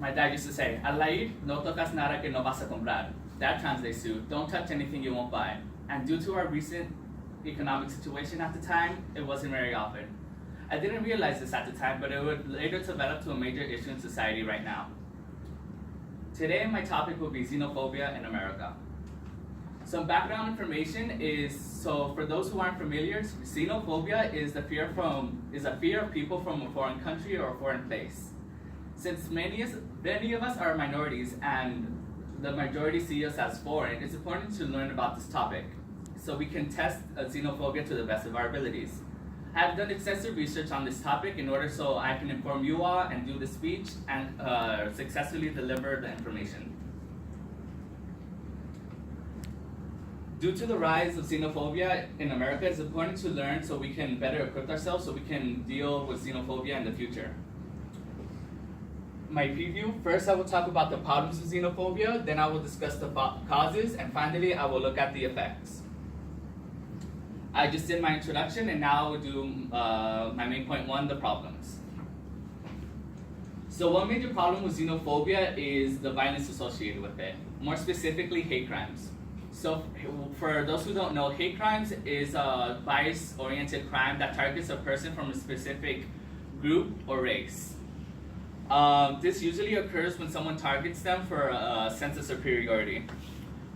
My dad used to say, Aldair, no tocas nada que no vas a comprar. That translates to, don't touch anything you won't buy. And due to our recent economic situation at the time, it wasn't very often. I didn't realize this at the time, but it would later develop to a major issue in society right now. Today, my topic will be xenophobia in America. Some background information is, so for those who aren't familiar, xenophobia is a fear of people from a foreign country or a foreign place. Since many of us are minorities and the majority see us as foreign, it's important to learn about this topic so we can test xenophobia to the best of our abilities. I've done extensive research on this topic in order so I can inform you all and do the speech and successfully deliver the information. Due to the rise of xenophobia in America, it's important to learn so we can better equip ourselves so we can deal with xenophobia in the future. My preview, first I will talk about the problems of xenophobia, then I will discuss the causes, and finally I will look at the effects. I just did my introduction and now I will do my main point one, the problems. So one major problem with xenophobia is the violence associated with it, more specifically hate crimes. So for those who don't know, hate crimes is a bias-oriented crime that targets a person from a specific group or race. This usually occurs when someone targets them for a sense of superiority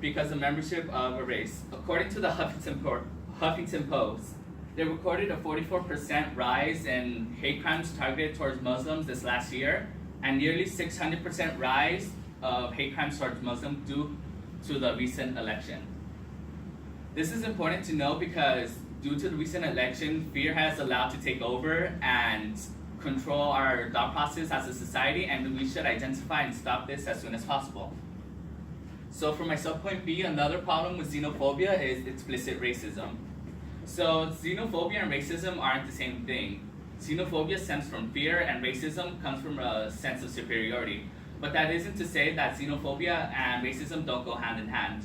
because of membership of a race. According to the Huffington Post, they recorded a 44% rise in hate crimes targeted towards Muslims this last year, and nearly 600% rise of hate crimes towards Muslims due to the recent election. This is important to know because due to the recent election, fear has allowed to take over and control our thought process as a society, and we should identify and stop this as soon as possible. So for my subpoint B, another problem with xenophobia is explicit racism. So xenophobia and racism aren't the same thing. Xenophobia stems from fear and racism comes from a sense of superiority. But that isn't to say that xenophobia and racism don't go hand in hand.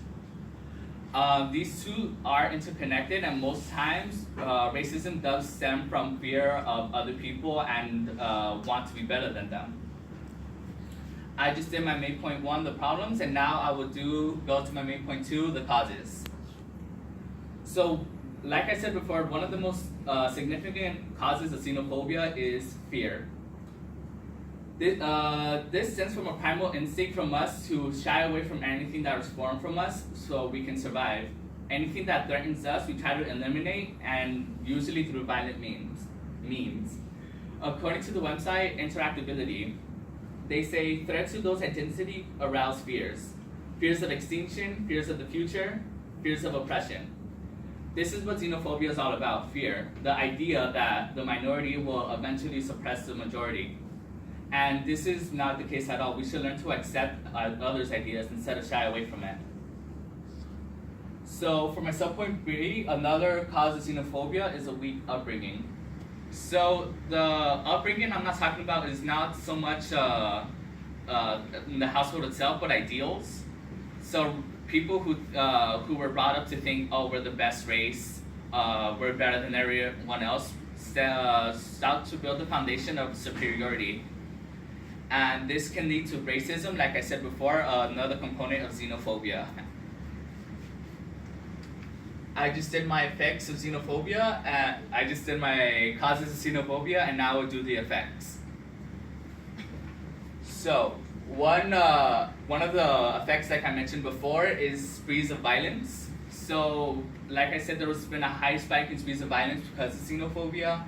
These two are interconnected, and most times racism does stem from fear of other people and want to be better than them. I just did my main point one, the problems, and now I will go to my main point two, the causes. So, like I said before, one of the most significant causes of xenophobia is fear. This stems from a primal instinct from us to shy away from anything that is foreign from us so we can survive. Anything that threatens us, we try to eliminate, and usually through violent means. According to the website Interactability, they say threats to those identity arouse fears. Fears of extinction, fears of the future, fears of oppression. This is what xenophobia is all about, fear. The idea that the minority will eventually suppress the majority. And this is not the case at all. We should learn to accept others' ideas instead of shy away from it. So for my subpoint B, another cause of xenophobia is a weak upbringing. So the upbringing I'm not talking about is not so much in the household itself, but ideals. So people who were brought up to think, oh, we're the best race, we're better than everyone else, start to build the foundation of superiority. And this can lead to racism, like I said before, another component of xenophobia. I just did my effects of xenophobia, and I just did my causes of xenophobia, and now I'll do the effects. So, one of the effects, like I mentioned before, is sprees of violence. So, like I said, there's been a high spike in sprees of violence because of xenophobia.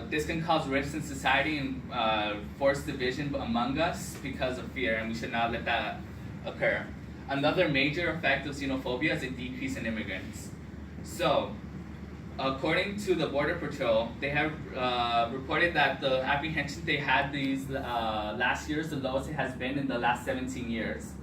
This can cause rifts in society and force division among us because of fear, and we should not let that occur. Another major effect of xenophobia is a decrease in immigrants. So, according to the Border Patrol, they have reported that the apprehension they had these last year is the lowest it has been in the last 17 years.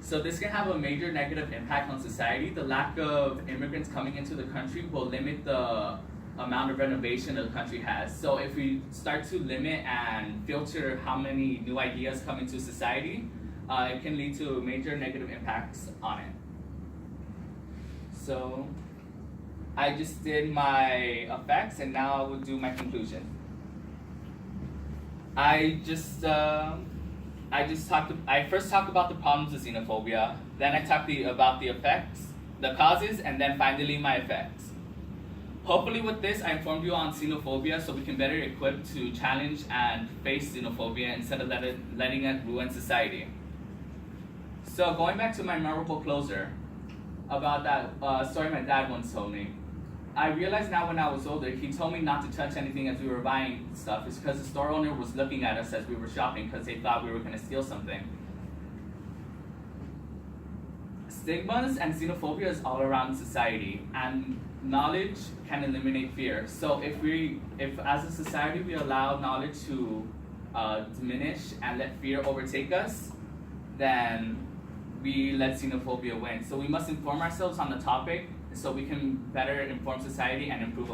So this can have a major negative impact on society. The lack of immigrants coming into the country will limit the amount of renovation the country has. So if we start to limit and filter how many new ideas come into society, it can lead to major negative impacts on it. So I just did my effects, and now I will do my conclusion. I first talked about the problems of xenophobia, then I talked about the effects, the causes, and then finally my effects. Hopefully with this, I informed you on xenophobia so we can better equip to challenge and face xenophobia instead of letting it ruin society. So going back to my memorable closer, about that story my dad once told me. I realized now when I was older, he told me not to touch anything as we were buying stuff. It's because the store owner was looking at us as we were shopping because they thought we were going to steal something. Stigmas and xenophobia is all around society, and knowledge can eliminate fear. So if as a society we allow knowledge to diminish and let fear overtake us, then we let xenophobia win. So we must inform ourselves on the topic so we can better inform society and improve